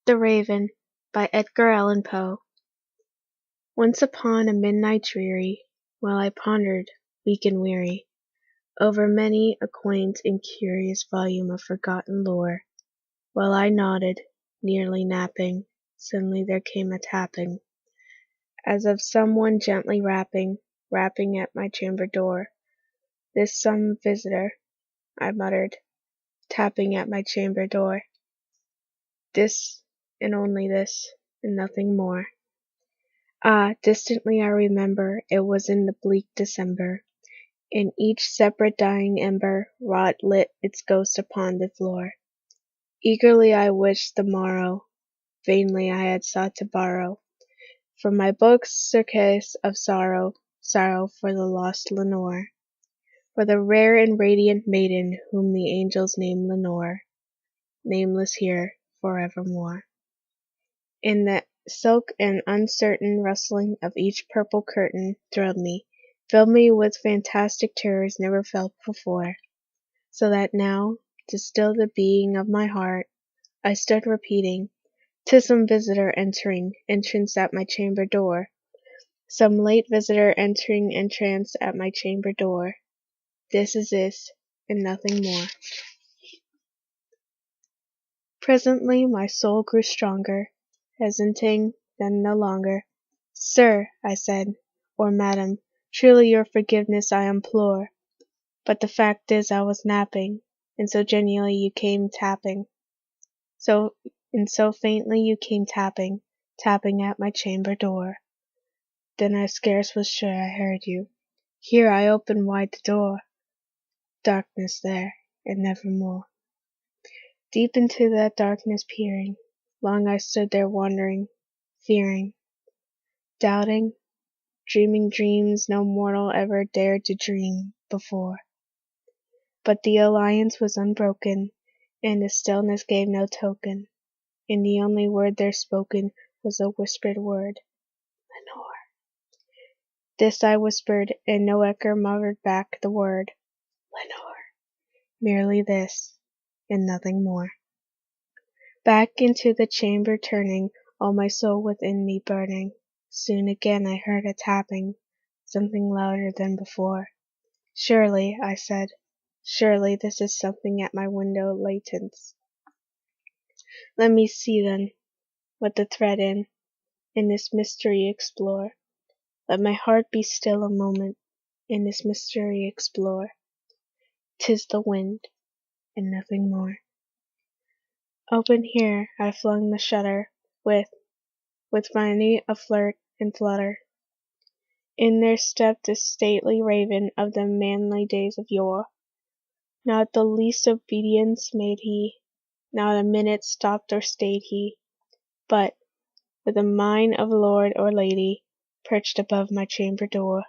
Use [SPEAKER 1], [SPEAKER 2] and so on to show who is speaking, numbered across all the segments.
[SPEAKER 1] The Raven by Edgar Allan Poe. Once upon a midnight dreary, while I pondered, weak and weary, over many a quaint and curious volume of forgotten lore, while I nodded, nearly napping, suddenly there came a tapping, as of some one gently rapping at my chamber door. "This some visitor," I muttered, tapping at my chamber door. This, and only this, and nothing more. Ah, distantly I remember it was in the bleak December, and each separate dying ember wrought lit its ghost upon the floor. Eagerly I wished the morrow, vainly I had sought to borrow from my books surcease of sorrow for the lost Lenore, for the rare and radiant maiden whom the angels name Lenore, nameless here forevermore. In the silk and uncertain rustling of each purple curtain thrilled me, filled me with fantastic terrors never felt before, so that now, to still the beating of my heart, I stood repeating, "'Tis some visitor entering, entranced at my chamber door, some late visitor entering entranced at my chamber door. This is this, and nothing more." Presently my soul grew stronger, hesitating then no longer. "Sir," I said, "or madam, truly your forgiveness I implore, but the fact is I was napping, and so genially you came tapping, and so faintly you came tapping at my chamber door. Then I scarce was sure I heard you. Here I opened wide the door. Darkness there, and nevermore." Deep into that darkness peering, long I stood there wondering, fearing, doubting, dreaming dreams no mortal ever dared to dream before. But the alliance was unbroken, and the stillness gave no token, and the only word there spoken was a whispered word, "Lenore." This I whispered, and no echo murmured back the word, "Lenore." Merely this, and nothing more. Back into the chamber turning, all my soul within me burning, soon again I heard a tapping, something louder than before. "Surely," I said, "surely this is something at my window latent. Let me see then, what the thread in this mystery explore. Let my heart be still a moment, in this mystery explore. 'Tis the wind, and nothing more." Open here I flung the shutter, with many a flirt and flutter. In there stepped a stately raven of the manly days of yore. Not the least obedience made he, not a minute stopped or stayed he, but, with a mien of lord or lady, perched above my chamber door.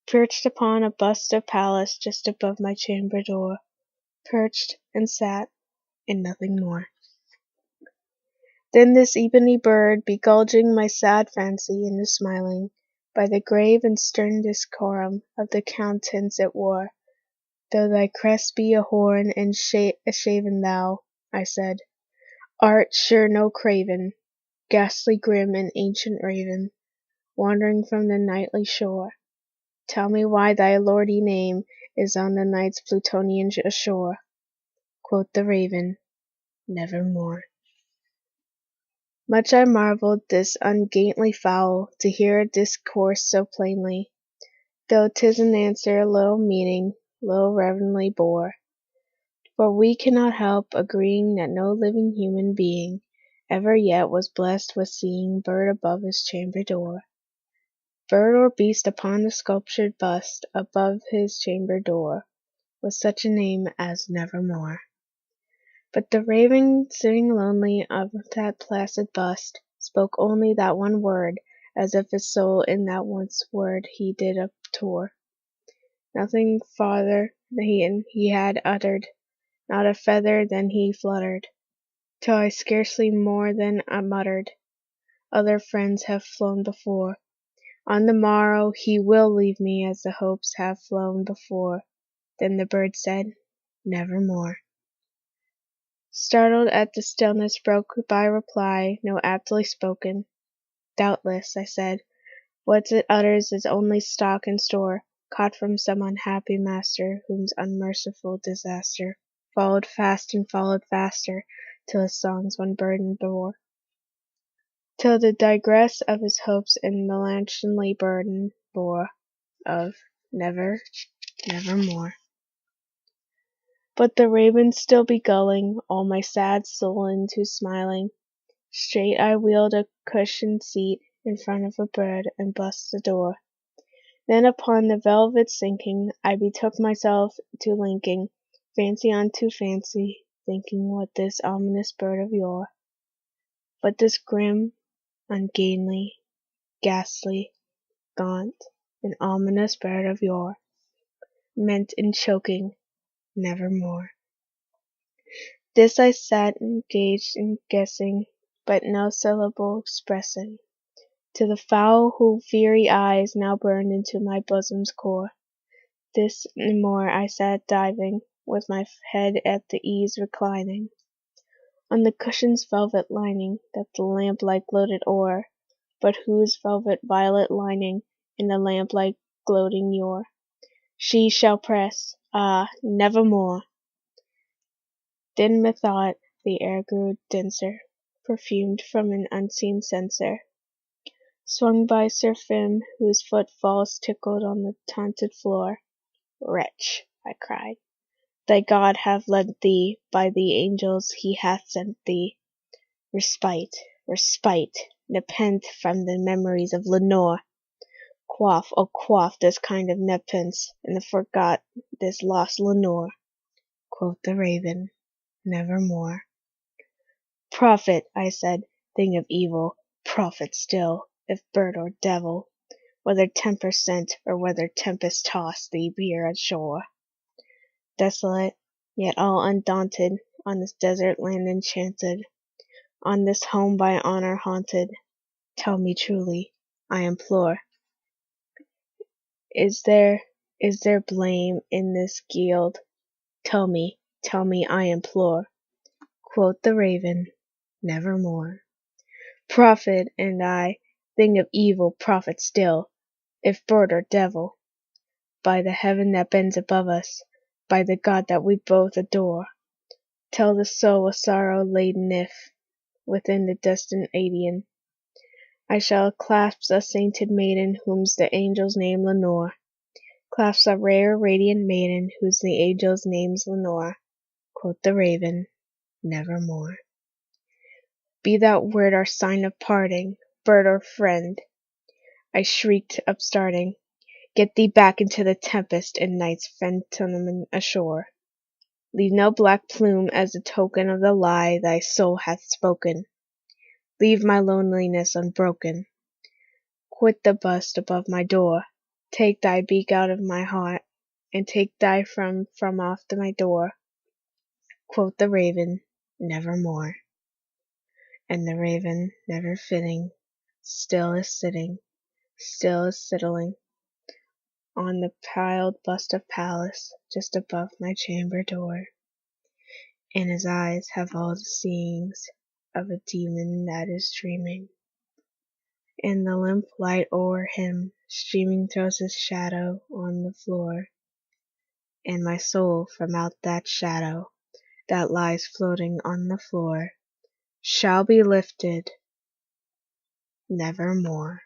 [SPEAKER 1] Perched upon a bust of Pallas just above my chamber door. Perched, and sat, and nothing more. Then this ebony bird, beguiling my sad fancy into smiling, by the grave and stern decorum of the countenance it wore, "Though thy crest be a horn and a shaven thou," I said, "art sure no craven, ghastly grim and ancient raven, wandering from the nightly shore. Tell me why thy lordly name is on the night's Plutonian shore." Quoth the raven, "Nevermore." Much I marvelled this ungainly fowl to hear it discourse so plainly, though 'tis an answer little meaning, little reverently bore. For we cannot help agreeing that no living human being ever yet was blessed with seeing bird above his chamber door. Bird or beast upon the sculptured bust above his chamber door, with such a name as Nevermore. But the raven, sitting lonely of that placid bust, spoke only that one word, as if his soul in that one word he did uptore. Nothing farther he had uttered, not a feather then he fluttered, till I scarcely more than muttered, "Other friends have flown before. On the morrow he will leave me as the hopes have flown before." Then the bird said, "Nevermore." Startled at the stillness broke by reply no aptly spoken. Doubtless, I said, what it utters is only stock and store, caught from some unhappy master, whose unmerciful disaster followed fast and followed faster, till his songs one burden bore. Till the digress of his hopes and melancholy burden bore of never, nevermore. But the raven still begulling all my sad soul into smiling, straight I wheeled a cushioned seat in front of a bird and bussed the door. Then upon the velvet sinking, I betook myself to linking fancy unto fancy, thinking what this ominous bird of yore, but this grim, ungainly, ghastly, gaunt, and ominous bird of yore, meant in choking nevermore. This I sat engaged in guessing, but no syllable expressing, to the fowl whose fiery eyes now burned into my bosom's core. This and more I sat diving, with my head at the ease reclining, on the cushion's velvet lining, that the lamplight gloated o'er, but whose velvet violet lining in the lamplight gloating yore, she shall press, ah, nevermore! Then methought the air grew denser, perfumed from an unseen censer, swung by seraphim whose footfalls tickled on the taunted floor. Wretch, I cried, thy God hath led thee, by the angels he hath sent thee. Respite, respite, nepenthe from the memories of Lenore. Quaff, oh quaff this kind of nepenthe, and forget this lost Lenore. Quoth the raven, nevermore. Prophet, I said, thing of evil, prophet still, if bird or devil, whether tempest sent or whether tempest tossed thee here ashore. Desolate, yet all undaunted, on this desert land enchanted, on this home by honor haunted, tell me truly, I implore, is there blame in this guild? Tell me, I implore. Quoth the raven, nevermore. Prophet, and I, thing of evil, prophet still, if bird or devil, by the heaven that bends above us, by the God that we both adore, tell the soul a sorrow laden if, within the destined Adian, I shall clasp a sainted maiden whom's the angels name Lenore, clasp a rare radiant maiden whose the angels name's Lenore. Quoth the raven, nevermore. Be that word our sign of parting, bird or friend, I shrieked upstarting, get thee back into the tempest and night's phantom ashore. Leave no black plume as a token of the lie thy soul hath spoken. Leave my loneliness unbroken. Quit the bust above my door. Take thy beak out of my heart, and take thy from off my door. Quoth the raven, nevermore. And the raven, never fitting, still is sitting, still is sittling, on the piled bust of Pallas, just above my chamber door. And his eyes have all the seeings of a demon that is dreaming, and the limp light o'er him streaming throws his shadow on the floor, and my soul from out that shadow that lies floating on the floor shall be lifted nevermore.